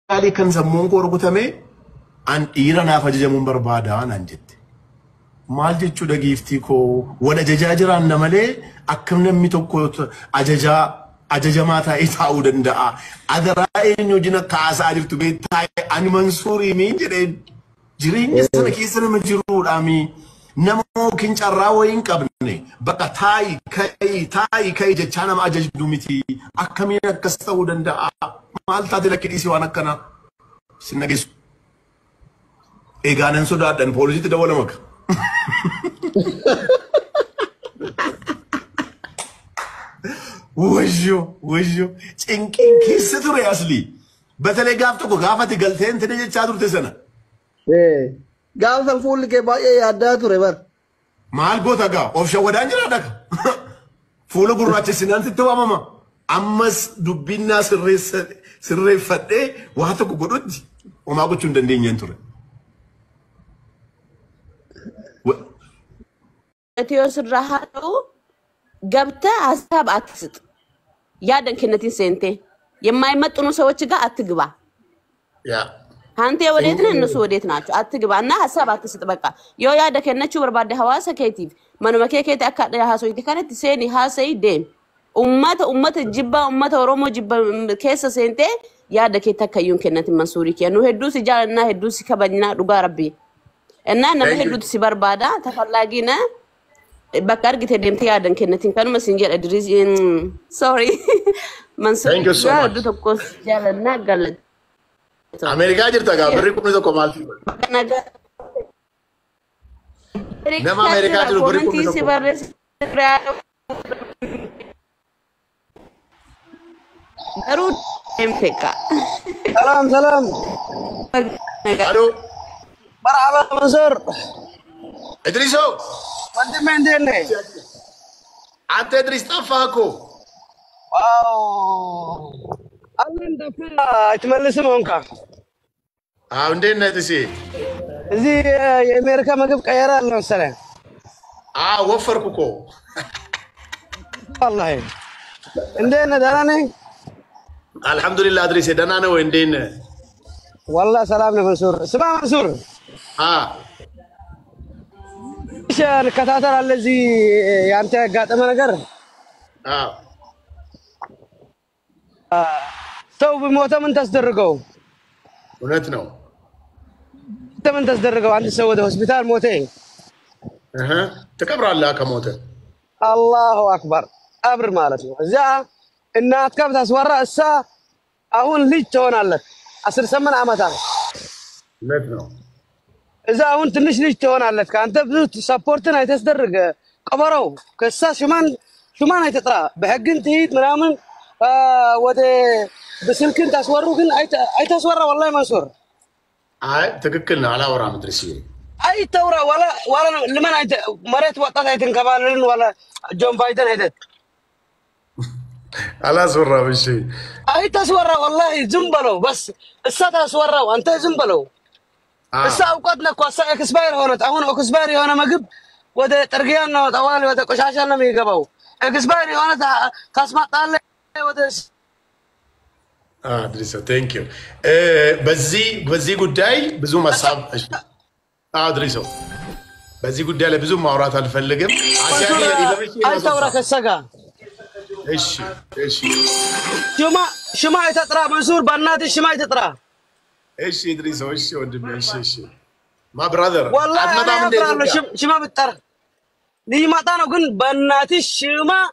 علي كان زمون كوربوتامي أن إيران أفججمون بربادان أنجد مال جتشو دقيفتيكو ولا جاجر أن نملي أكمل ميتوكو أجاجا ماتا إتاو دندا أدرائي نوجنا كاس عجبتو بيتاي أن منصوري مين جرين يسنا كيسنا مجرور آمي نمو كنش الراوين كابني بقى تاي كاي جتشانا ما أجاج دوميتي أكمل كستاو دندا مال تادي لكيسي وانا كنا سنجس إيجانن سودا دن بوليسي تدوله مك وجو إنكين كيس توري أصلي بتلي قافتو قافة قلتين تنجي تشادر تسنا قافة الفول كي باي يادا توري بار مال قوتا قا أوفشا ودانجرا دك فولو قراتي سنان تتوا ماما أمس دبنا سرّي فتّي وهاتو قرودي وما قلت شو دندين ينتوري تيوس الرهاتو قبتا حساب أتسط يادن كنتين سنتي يما يمتونو سوتش قا أتقبا هانتي وليتنا النسو وديتنا أتقبا أنا حساب أتسط بقى يو يادا كنتشو برباد هواسا كيتيف منو مكي كيتي أكاد هاسو يتكانت تسيني هاسي ديم أمة جبا أمة رومو جبا كيسا سنتي يادا كيتا كيون كنتين منصوري كي أنو هدوسي جالنا هدوسي كبانينا رقا ربي أنا هدوسي بربادا تفلاقينا بكار جت هدمتي عادن كنتين كانوا مسنجر أدريس sorry منصور thank you so much ده تقص جالنا قلت أمريكا جرتا كا بريكم نيجو كمال نما أمريكا جرو بريكم نيجو أرود أمريكا سلام ألو مرحبا منصور إدريسو وانت من ديني أنت إدريس تفاكو واو أنت فيها تملس مونكا عندنا تسي زي أمريكا ما جب كيرا الله سلام وفر كوكو والله عندنا داراني الحمد لله إدريس دنا وعندنا والله سلام منصور سمع منصور إيش الكتاتر الذي يعني قاعد أنا نقر تو بموت من تصدرقوا ونتنو من تصدرقوا عند سوده هوسبيتال موتين تكبر الله كموته الله أكبر أبر مالته زا الناس كم تصور السا أهون ليش تون الله أصير سمن عمتان نتنو إذا أنت مش ليش تون على كأنت بزوت سبورتنا يتصدرق قبرو كسا شمان هيتطرا بحق انت هيت منامن وده بسلكن تصوروا كن أي تصور والله منصور تككلنا على ورا مدرسين أي تورا ولا لمن أنت مريت وقتها هيتن كمان ولا جون بايدن هيدت على صورة بالشيء أي تصور والله زنبلو بس الساعة تصور وأنت زنبلو الساعة وقتنا كوسا إكسباير هونت أهون إكسباير هونا مجب وده ترجيان طوالي وده كشاشنا ميجابو إكسباير هونت كاسمات طالع وده دريسو ثانك يو بزي قداي بزوم أصحاب دريسو بزي قداي لبزوم معورات الفلقم أي ثورة كسجا إيش شما يتطرا منصور بنات شما يتطرا إيش دريسو إيش ودي إيش ما براذر والله أنا شما بتطرا دي ما تانو كن بنات شما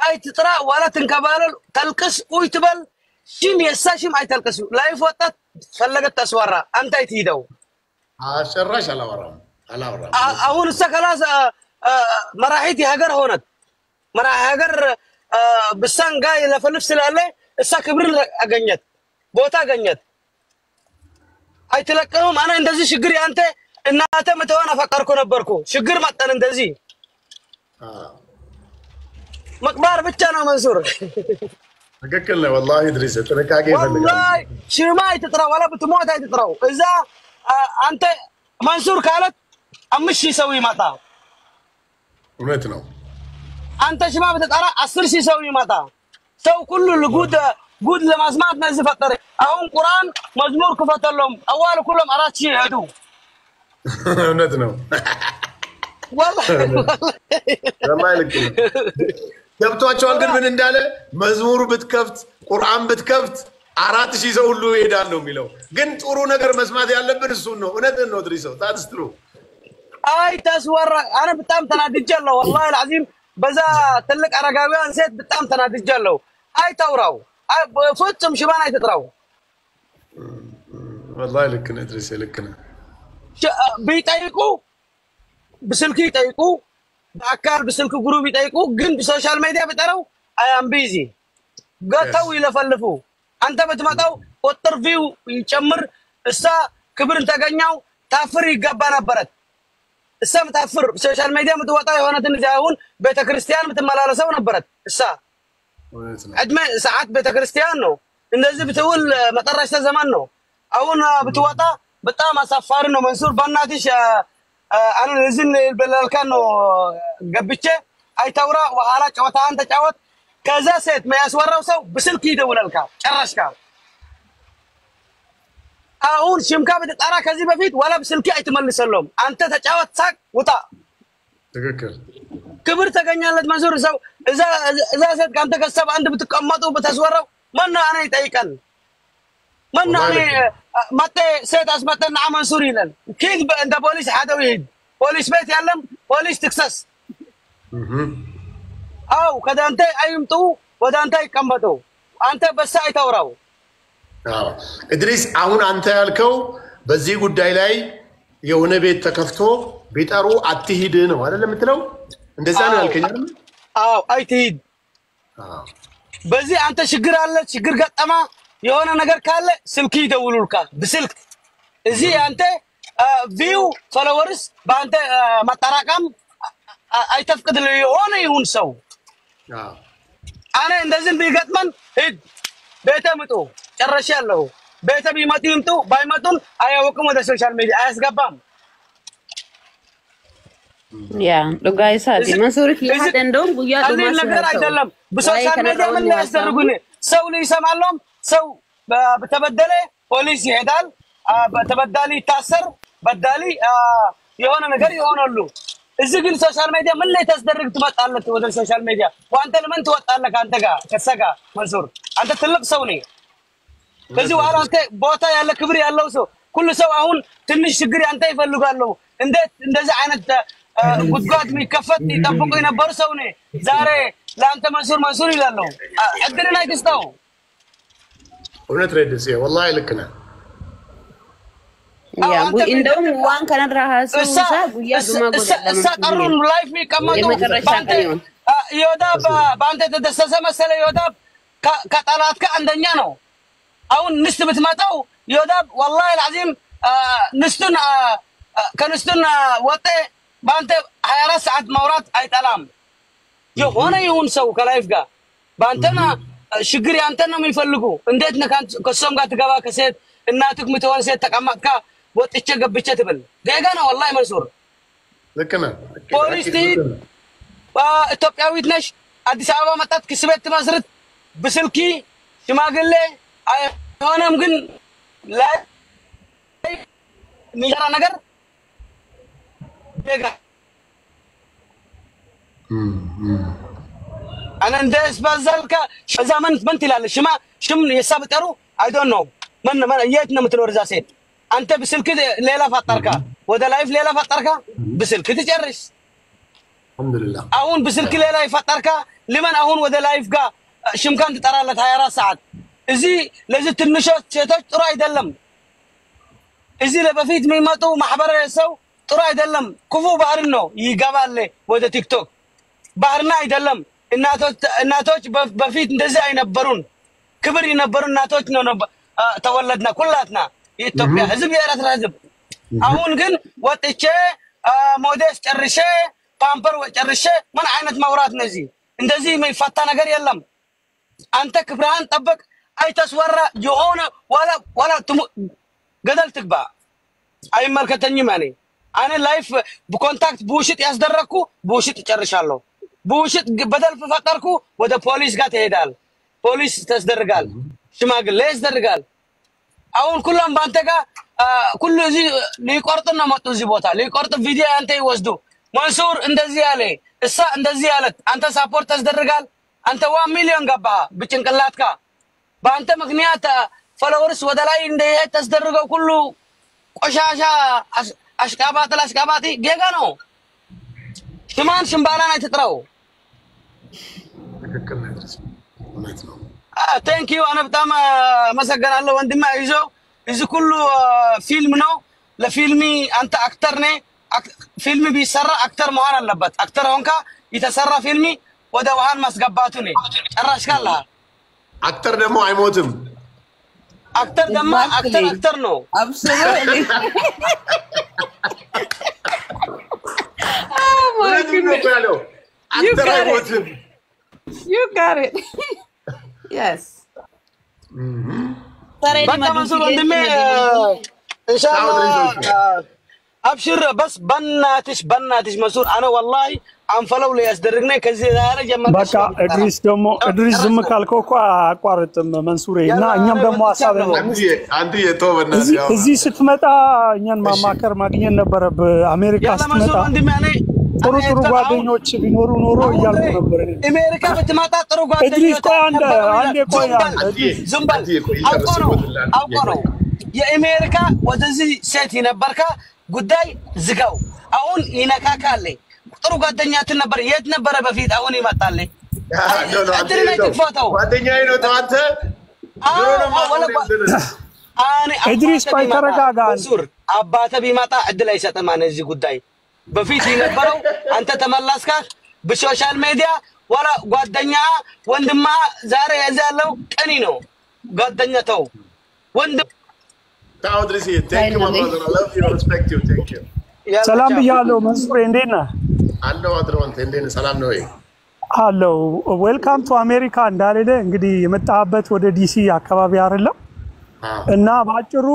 أي تطرا ولا تنكبالل تلقس ويتبل شم يساشم أي تلقسو لا يفوتت فلقت تصورا أنت يتيدو شراش على ورا أهون السكلاس مراحيتي هجر هونت مراحي هجر بسان جاي لفلفس اللي السكبر أجنيت بوتا أجنيت أي تلقهم أنا إندزي شجري أنت إن أنت متوانا فكركو نبركو شجر ما أنا إندزي مقبار بتشانا منصور أكلنا والله إدريس تركاكي والله شو ما يتطرا ولا بتموت يتطرا إذا أنت منصور قالت أمشي يسوي مطا ونتنو أنت شباب تترى أصير شيء يسوي مطا سو كل اللجود ጉድ ለማስማት ነው ዝፈጠረ አሁን ቁርአን መዝሙር ክፈተሎም አዋል ኩሎም 4000 ይሄዱ እውነት ነው والله ለማይልክ ገብቷቸዋል ግን ምን እንዳለ መዝሙር ብትከፍት ቁርአን ብትከፍት 4000 ሰው ሁሉ ይሄዳል ነው የሚለው ግን ጥሩ ነገር መስማት ያለብን እሱ ነው እውነት ነው ድሪሶ ታድስትሩ አይ ተስወራ انا በጣም ተናድጃለሁ والله العظيم በዛ ትልቅ አረጋዊያን ሴት በጣም ተናድጃለሁ አይ ታውራው ፍጹም ሽባን አይተጥራው والله ልክ ነው ድሪሶ ልክ ነው ቢጠይቁ بسلكي يطيقوا بأكال بسلك جروب يطيقوا جن بسوشيال ميديا بتراو I am busy قطعوا يلفلفوا أنت بتمتاو والترفيو يشمر السا كبر انت جنياو تافر يجبنا برد السا متافر بسوشيال ميديا متواتاي هنا تنزاهون بيت كريستيان متملالسون برد السا عدم ساعات بيت كريستيان نو الناس بتقول مطرش زمان نو أونا بتواتا بتام سفار نو منصور بناتيش أنا نزل بالله كانوا قبتة أي تورا وحالات جوات أنت جوات كذا سيد ما يسوره وسو بسلكي دول الكاب شرش كاب أهون شمكا بتتأرى كذي بفيد ولا بسلكي أيتمل سلم أنت تجاوت ساق وطا تذكر كبر تجني على منصور سو إذا سيد كان تكسب أنت بتقمطه بتسوره من أنا يتأيكن من أنا متى سيد أسمتنا نعم منصوري لن كيف أنت بوليس حدا ويد بوليس بيت يعلم بوليس تكسس أو كذا أنت أيمتو وده أنت يكمبتو أنت بس أي توراو إدريس أهون أنت يالكو بزي قد دايلاي يونا بيت تكفتو بيت أرو أتهيدين وهذا اللي مثلو أنت زانو يالكينيرم أي تهيد بزي أنت شجر على شجر قد أما يونا نجار كله سلكي دولول كا بسلك زي أنت فيو فلورس بأنت ما تراكم أي تفقد اللي هون يونسو أنا إندزين بيجاتمن هيد بيته متو شرشة له بيته بيماتين تو بايماتون أيه وكم هذا سوشيال ميديا أيش قبام يا لو جايس هذه منصور في هذا عندهم بيا دوما سهل أيدلهم بسوشيال ميديا من اللي يسترقونه سوي سمع لهم سو بتبدله بوليس يهدال بتبدلي تأثر بدالي يهونا نجار يهونا له إذا كنت سوشيال ميديا من اللي تصدرك تبات على تودا سوشيال ميديا وأنت لمن توات على أنت كا كسكا منصور أنت تلق سوني بس وارا أنت بوتا يلا كبري يلا وسو كل سو هون تنش شجري أنت يفلو قالوا إنده زعانة وتقعد مكفت يطبقوا ينبر سوني زاري لا أنت منصور يلا أدري يكستاو ونتردد والله لكنا يا بو إندهم وان كان راسه وسا بويا دوما قول سأقرن لايف مي كمان يودا بانت تدسس مسألة يودا كتالات كعندنا نو أو نستبت ماتو يودا والله العظيم نستن كنستن وقت بانت حيرة ساعات مورات أي تلام يهونا يونسو كلايف جا بانتنا شجري أنتنا ميفلقو اندتنا كان قسم قات جوا كسيد الناتج متوان سيد تكمل كا وتشجع بيشتبل جانا والله منصور لكنا بوليس تيد توبيا ويتنش أديس أبابا متات كسبت مصرت بسلكي شما قال لي أنا ممكن لا ميجرا نجر بيجا أنا ندرس بزلك زمان بنتي لا شم يسابت أرو I don't know من ياتنا متلور زاسيد أنت بسلك ليلة فطركا وده لايف ليلة فطركا بسلك تجرس الحمد لله أهون بسلك ليلة فطركا لمن أهون وده لايف كا شمكان ترى له هاي ساعات إزي لازم تنشط شيء ترى يدلم إزي لبفيت ميماتو محبر يسوي ترى يدلم كفو بحرنو يجابل له وده تيك توك بحرنا يدلم الناتوج بفيت ندزع ينبرون كبر ينبرون ناتوج تولدنا كلاتنا إثيوبيا حزب يا رات حزب أهون جن وتشة موديس ترشة بامبر وترشة من عينت مورات نزي ندزي ما يفتنا غير يلم أنت كبران طبق أي تصورة يهونا ولا قدل تكبا أي مركة تنيماني أنا لايف بكونتاكت بوشت يصدركوا بوشت ترشالو بوشت بدل في فطركو وده بوليس قات هيدال ፖሊስ ተስደርጋል ሽማግሌ ተስደርጋል አሁን ሁሉም ባንተ ጋር ሁሉ እዚህ ሊቆርጥና መጡ እዚህ ቦታ ሊቆርጥ ቪዲዮ አንተ ይወስዱ መንሱር እንደዚህ ያለ እሳ እንደዚህ ያለ አንተ ሳፖርት ተስደርጋል አንተ 1 ሚሊዮን ገባ በጭንቅላትካ በአንተ ምክንያት ፎሎወርስ ወደ ላይ እንደሄ ተስደርገው ሁሉ ቆሻሻ አሽቃባጢ ጌጋ ነው ሽማን ሽምባላን አይተጥራው ትክክል ነው እውነት ነው ቴንክ ዩ انا በጣም መሰገናለሁ ወንድሜ አይዞህ እዚህ ሁሉ ፊልም ነው ለፊልሚ አንተ አክተር ነህ ፊልም ቢሰራ አክተር መሆን አለበት አክተር ሆንካ የተሰራ ፊልሚ ወደ ዋሃን ማስገባቱ ነው ጨራሽካላ አክተር ደግሞ አይሞትም አክተር ደግሞ አክተር ነው absolutely oh my goodness you got it yes በቃ መንሱር ወንድሜ ኢንሻአላህ አብሽር በስ በናትሽ መንሱር انا والله አንፈለው ለያስደርግና ከዚህ ዛሬ ጀመረ በቃ እድሪስ ዝም ካልከው እኮ አቋርጥም መንሱሬና እኛም ደግሞ ሐሳብ ነው አንተ የተወበናት ያው እዚህ ስትመጣ እኛን ማማከር ማግኘት ነበረብ አሜሪካ ስትመጣ ጥሩ ጓደኞች ቢኖሩ ኖሮ ይያልኩ ነበር አሜሪካ ብትመጣ ጥሩ ጓደኞች እድሪስ ቆይ አንዴ ቆይ ዝምባል አውቆ ነው የአሜሪካ ወደዚህ ሴት ይነበርካ ጉዳይ ዝጋው አሁን ይነካካለ ጥሩ ጓደኛት ነበር የት ነበር በፊት አሁን ይመጣል ጓደኛዬ ነው አንተ እድሪስ ቆይ ተረጋጋ መንሱር አባተ ቢመጣ እድል አይሰጥም ማን እዚህ ጉዳይ በፊት ይነበረው አንተ ተመላስካ በሶሻል ሚዲያ ወላ ጓደኛ ወንድማ ዛሬ ያዛለው ቀኒ ነው ጓደኛተው ወንድም ታውድሪስ thank you my brother I love you I respect you thank you ሰላም ብያለሁ መንሱር እንዴት ነህ አለው አድሮንት እንዴት ሰላም ነው አለው ዌልካም ቱ አሜሪካ እንዳለለ እንግዲህ የመጣበት ወደ ዲሲ አካባቢ አይደለም እና ባጭሩ